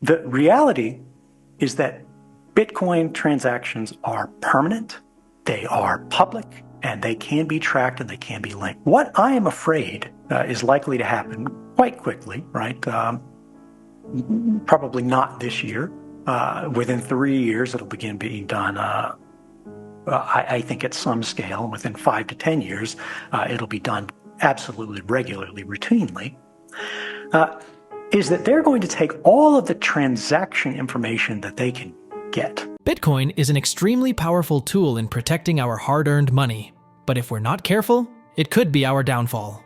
The reality is that Bitcoin transactions are permanent, they are public, and they can be tracked and they can be linked. What I am afraid is likely to happen quite quickly, right? Probably not this year. Within 3 years, it'll begin being done. I think at some scale, within 5 to 10 years, it'll be done absolutely regularly, routinely. Is that they're going to take all of the transaction information that they can get. Bitcoin is an extremely powerful tool in protecting our hard-earned money, but if we're not careful, it could be our downfall.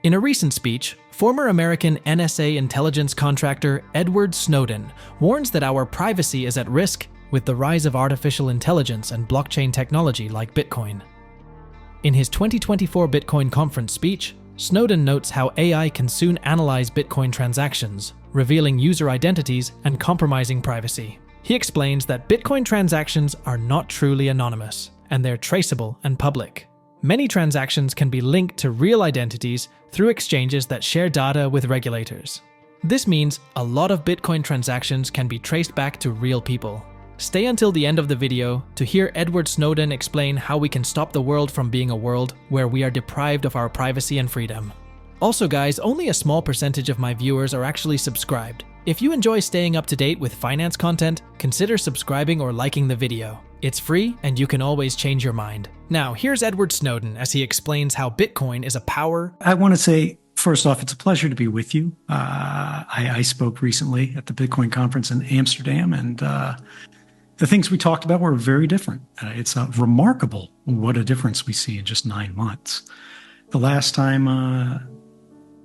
In a recent speech, former American NSA intelligence contractor Edward Snowden warns that our privacy is at risk with the rise of artificial intelligence and blockchain technology like Bitcoin. In his 2024 Bitcoin conference speech, Snowden notes how AI can soon analyze Bitcoin transactions, revealing user identities and compromising privacy. He explains that Bitcoin transactions are not truly anonymous, and they're traceable and public. Many transactions can be linked to real identities through exchanges that share data with regulators. This means a lot of Bitcoin transactions can be traced back to real people. Stay until the end of the video to hear Edward Snowden explain how we can stop the world from being a world where we are deprived of our privacy and freedom. Also guys, only a small percentage of my viewers are actually subscribed. If you enjoy staying up to date with finance content, consider subscribing or liking the video. It's free and you can always change your mind. Now, here's Edward Snowden as he explains how Bitcoin is a power. I want to say, first off, it's a pleasure to be with you. I spoke recently at the Bitcoin conference in Amsterdam, and the things we talked about were very different. It's remarkable what a difference we see in just 9 months. The last time,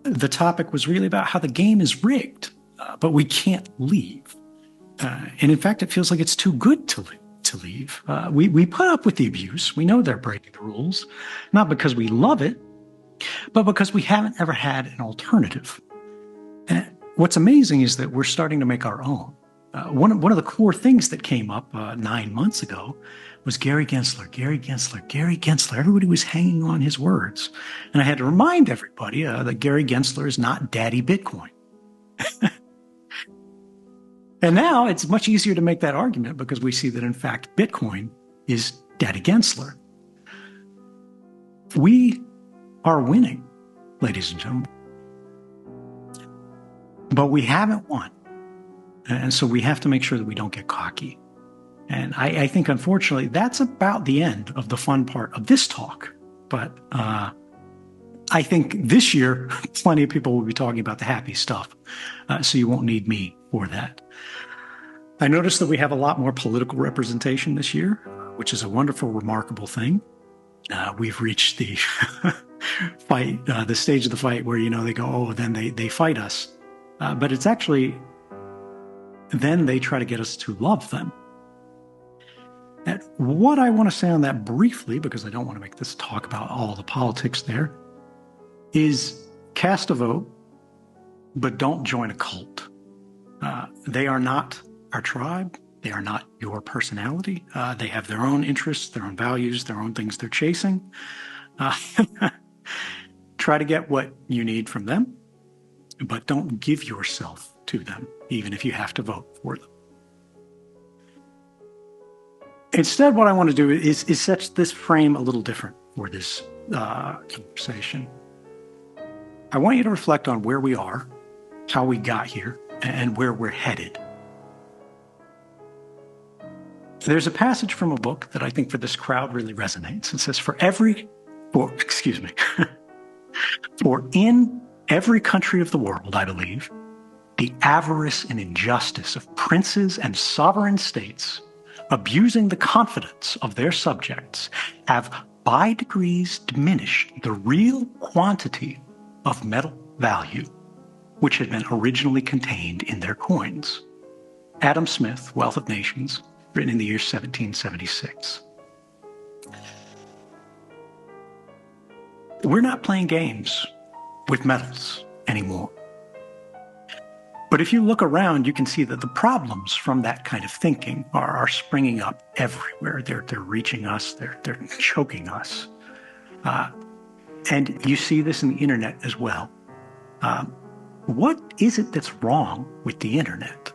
the topic was really about how the game is rigged, but we can't leave. And in fact, it feels like it's too good to leave. We put up with the abuse. We know they're breaking the rules, not because we love it, but because we haven't ever had an alternative. And what's amazing is that we're starting to make our own. One of the core things that came up 9 months ago was Gary Gensler, Gary Gensler, Gary Gensler. Everybody was hanging on his words. And I had to remind everybody that Gary Gensler is not Daddy Bitcoin. And now it's much easier to make that argument because we see that, in fact, Bitcoin is Daddy Gensler. We are winning, ladies and gentlemen. But we haven't won. And so we have to make sure that we don't get cocky. And I think, unfortunately, that's about the end of the fun part of this talk. But I think this year, plenty of people will be talking about the happy stuff. So you won't need me for that. I noticed that we have a lot more political representation this year, which is a wonderful, remarkable thing. We've reached the fight, the stage of the fight where, they go, oh, then they fight us. But it's actually, then they try to get us to love them. And what I want to say on that briefly, because I don't want to make this talk about all the politics there, is cast a vote, but don't join a cult. They are not our tribe. They are not your personality. They have their own interests, their own values, their own things they're chasing. Try to get what you need from them, but don't give yourself to them, even if you have to vote for them. Instead, what I want to do is set this frame a little different for this conversation. I want you to reflect on where we are, how we got here, and where we're headed. There's a passage from a book that I think for this crowd really resonates. It says, for in every country of the world, I believe, the avarice and injustice of princes and sovereign states, abusing the confidence of their subjects, have by degrees diminished the real quantity of metal value which had been originally contained in their coins. Adam Smith, Wealth of Nations, written in the year 1776. We're not playing games with metals anymore. But if you look around, you can see that the problems from that kind of thinking are springing up everywhere. They're reaching us. They're choking us. And you see this in the internet as well. What is it that's wrong with the internet?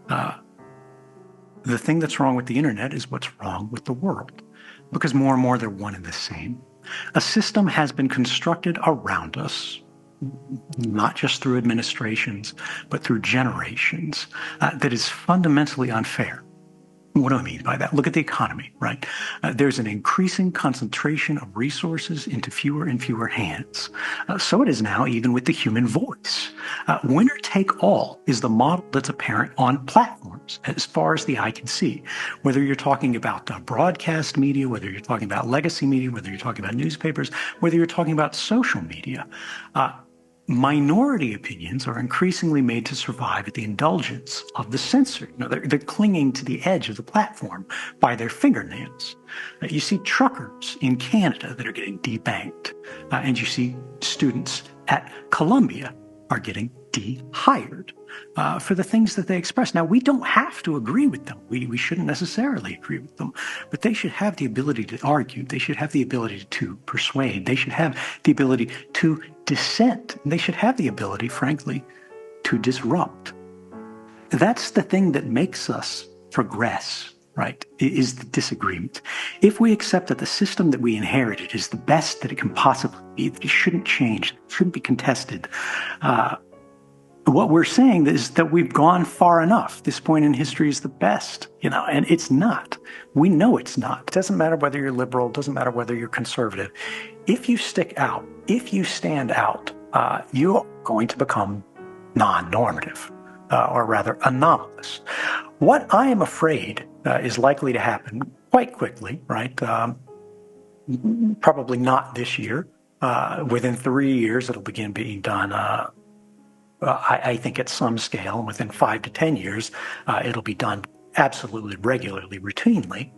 The thing that's wrong with the internet is what's wrong with the world, because more and more they're one and the same. A system has been constructed around us, not just through administrations, but through generations, that is fundamentally unfair. What do I mean by that? Look at the economy, right? There's an increasing concentration of resources into fewer and fewer hands. So it is now even with the human voice. Winner take all is the model that's apparent on platforms as far as the eye can see. Whether you're talking about broadcast media, whether you're talking about legacy media, whether you're talking about newspapers, whether you're talking about social media, minority opinions are increasingly made to survive at the indulgence of the censor. They're clinging to the edge of the platform by their fingernails. You see truckers in Canada that are getting debanked, and you see students at Columbia are getting de-hired for the things that they express. Now, we don't have to agree with them. We shouldn't necessarily agree with them, but they should have the ability to argue. They should have the ability to persuade. They should have the ability to dissent. They should have the ability, frankly, to disrupt. That's the thing that makes us progress, right, is the disagreement. If we accept that the system that we inherited is the best that it can possibly be, that it shouldn't change, it shouldn't be contested, what we're saying is that we've gone far enough. This point in history is the best, and it's not. We know it's not. It doesn't matter whether you're liberal, it doesn't matter whether you're conservative. If you stick out, if you stand out, you're going to become non-normative, or rather anomalous. What I am afraid is likely to happen quite quickly, right? Probably not this year. Within 3 years, it'll begin being done. I think at some scale, and within 5 to 10 years, it'll be done absolutely regularly, routinely,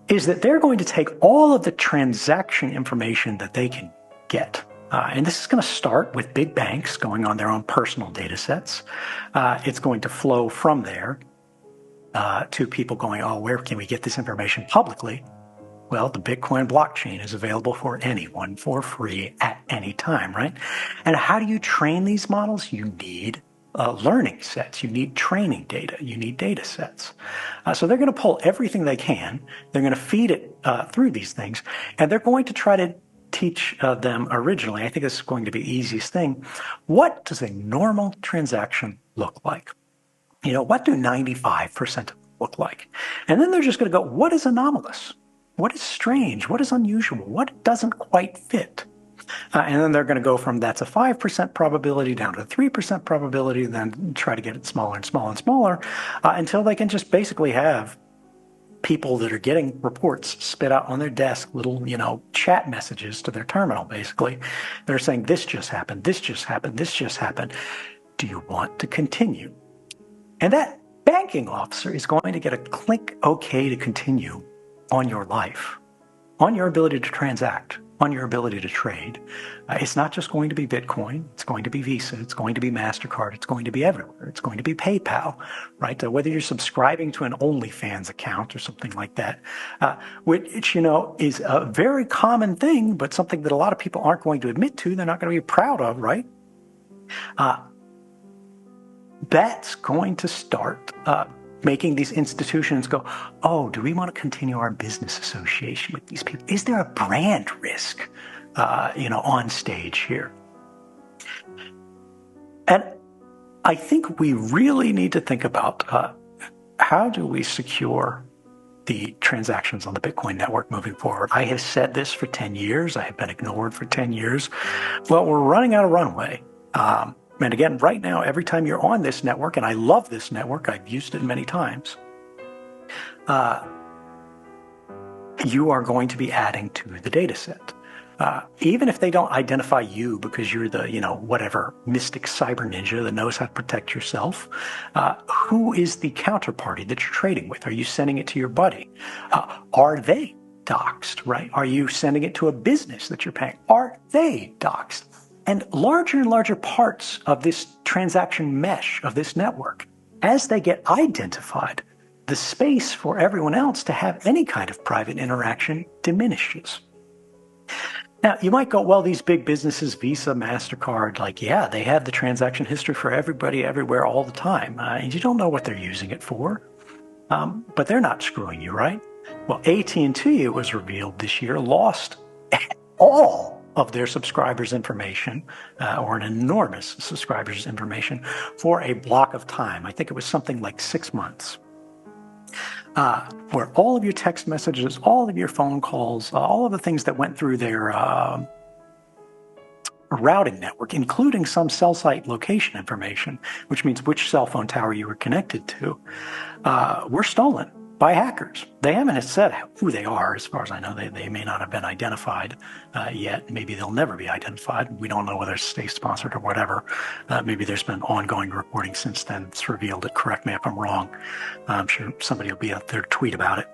is that they're going to take all of the transaction information that they can get. And this is going to start with big banks going on their own personal data sets. It's going to flow from there to people going, oh, where can we get this information publicly? Well, the Bitcoin blockchain is available for anyone for free at any time, right? And how do you train these models? You need learning sets. You need training data. You need data sets. So they're going to pull everything they can. They're going to feed it through these things. And they're going to try to teach them originally, I think this is going to be the easiest thing, what does a normal transaction look like? What do 95% look like? And then they're just going to go, what is anomalous? What is strange? What is unusual? What doesn't quite fit? And then they're going to go from that's a 5% probability down to a 3% probability, then try to get it smaller and smaller and smaller until they can just basically have people that are getting reports spit out on their desk, little, chat messages to their terminal, basically. They're saying, this just happened, this just happened, this just happened. Do you want to continue? And that banking officer is going to get a click OK to continue on your life, on your ability to transact, on your ability to trade. It's not just going to be Bitcoin. It's going to be Visa. It's going to be MasterCard. It's going to be everywhere. It's going to be PayPal, right? Whether you're subscribing to an OnlyFans account or something like that, which, is a very common thing, but something that a lot of people aren't going to admit to. They're not going to be proud of, right? That's going to start making these institutions go, oh, do we want to continue our business association with these people? Is there a brand risk, on stage here? And I think we really need to think about how do we secure the transactions on the Bitcoin network moving forward. I have said this for 10 years. I have been ignored for 10 years. Well, we're running out of runway. And again, right now, every time you're on this network, and I love this network, I've used it many times, you are going to be adding to the data set. Even if they don't identify you because you're the, whatever mystic cyber ninja that knows how to protect yourself, who is the counterparty that you're trading with? Are you sending it to your buddy? Are they doxxed, right? Are you sending it to a business that you're paying? Are they doxxed? And larger parts of this transaction mesh of this network, as they get identified, the space for everyone else to have any kind of private interaction diminishes. Now, you might go, well, these big businesses, Visa, MasterCard, like, yeah, they have the transaction history for everybody, everywhere, all the time. And you don't know what they're using it for. But they're not screwing you, right? Well, AT&T, it was revealed this year, lost all of their subscribers' information, or an enormous subscribers' information, for a block of time. I think it was something like 6 months. Where all of your text messages, all of your phone calls, all of the things that went through their routing network, including some cell site location information, which means which cell phone tower you were connected to, were stolen by hackers. They haven't said who they are. As far as I know, they may not have been identified yet. Maybe they'll never be identified. We don't know whether it's state-sponsored or whatever. Maybe there's been ongoing reporting since then. It's revealed it. Correct me if I'm wrong. I'm sure somebody will be out there to tweet about it.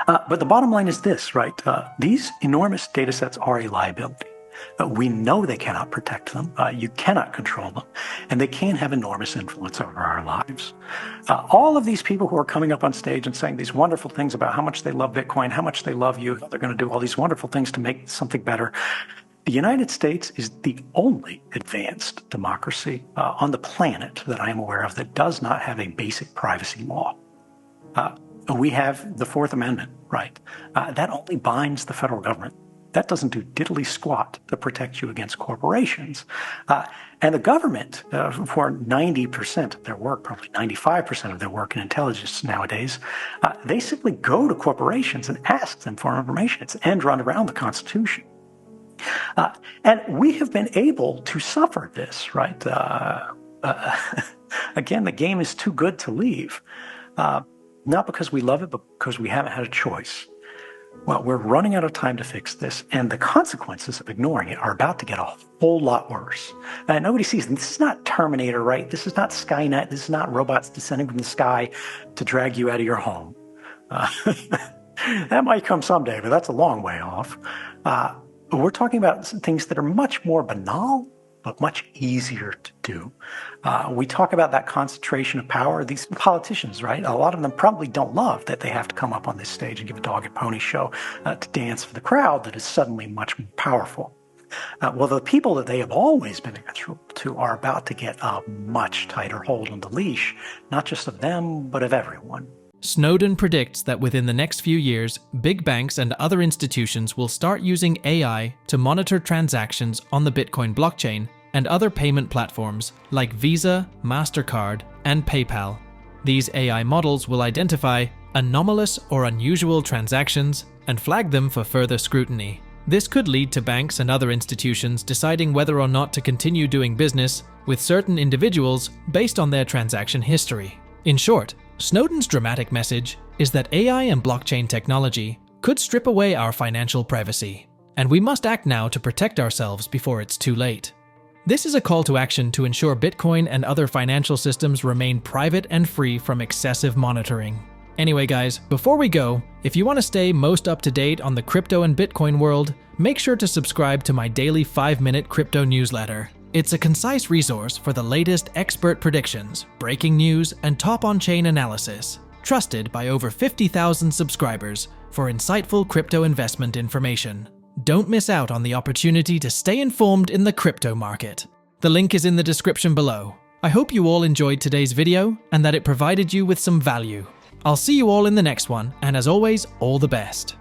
But the bottom line is this, right? These enormous data sets are a liability. We know they cannot protect them. You cannot control them. And they can have enormous influence over our lives. All of these people who are coming up on stage and saying these wonderful things about how much they love Bitcoin, how much they love you, how they're going to do all these wonderful things to make something better. The United States is the only advanced democracy on the planet that I am aware of that does not have a basic privacy law. We have the Fourth Amendment, right? That only binds the federal government. That doesn't do diddly squat to protect you against corporations. And the government, for 90% of their work, probably 95% of their work in intelligence nowadays, they simply go to corporations and ask them for information. It's end run around the Constitution. And we have been able to suffer this, right? Again, the game is too good to leave. Not because we love it, but because we haven't had a choice. Well, we're running out of time to fix this, and the consequences of ignoring it are about to get a whole lot worse. Nobody sees them. This is not Terminator, right? This is not Skynet. This is not robots descending from the sky to drag you out of your home. That might come someday, but that's a long way off. We're talking about things that are much more banal, but much easier to do. We talk about that concentration of power. These politicians, right? A lot of them probably don't love that they have to come up on this stage and give a dog and pony show to dance for the crowd that is suddenly much more powerful. Well, the people that they have always been accountable to are about to get a much tighter hold on the leash, not just of them, but of everyone. Snowden predicts that within the next few years, big banks and other institutions will start using AI to monitor transactions on the Bitcoin blockchain and other payment platforms like Visa, MasterCard, and PayPal. These AI models will identify anomalous or unusual transactions and flag them for further scrutiny. This could lead to banks and other institutions deciding whether or not to continue doing business with certain individuals based on their transaction history. In short, Snowden's dramatic message is that AI and blockchain technology could strip away our financial privacy, and we must act now to protect ourselves before it's too late. This is a call to action to ensure Bitcoin and other financial systems remain private and free from excessive monitoring. Anyway guys, before we go, if you want to stay most up to date on the crypto and Bitcoin world, make sure to subscribe to my daily 5-minute crypto newsletter. It's a concise resource for the latest expert predictions, breaking news, and top-on-chain analysis, trusted by over 50,000 subscribers for insightful crypto investment information. Don't miss out on the opportunity to stay informed in the crypto market. The link is in the description below. I hope you all enjoyed today's video and that it provided you with some value. I'll see you all in the next one, and as always, all the best.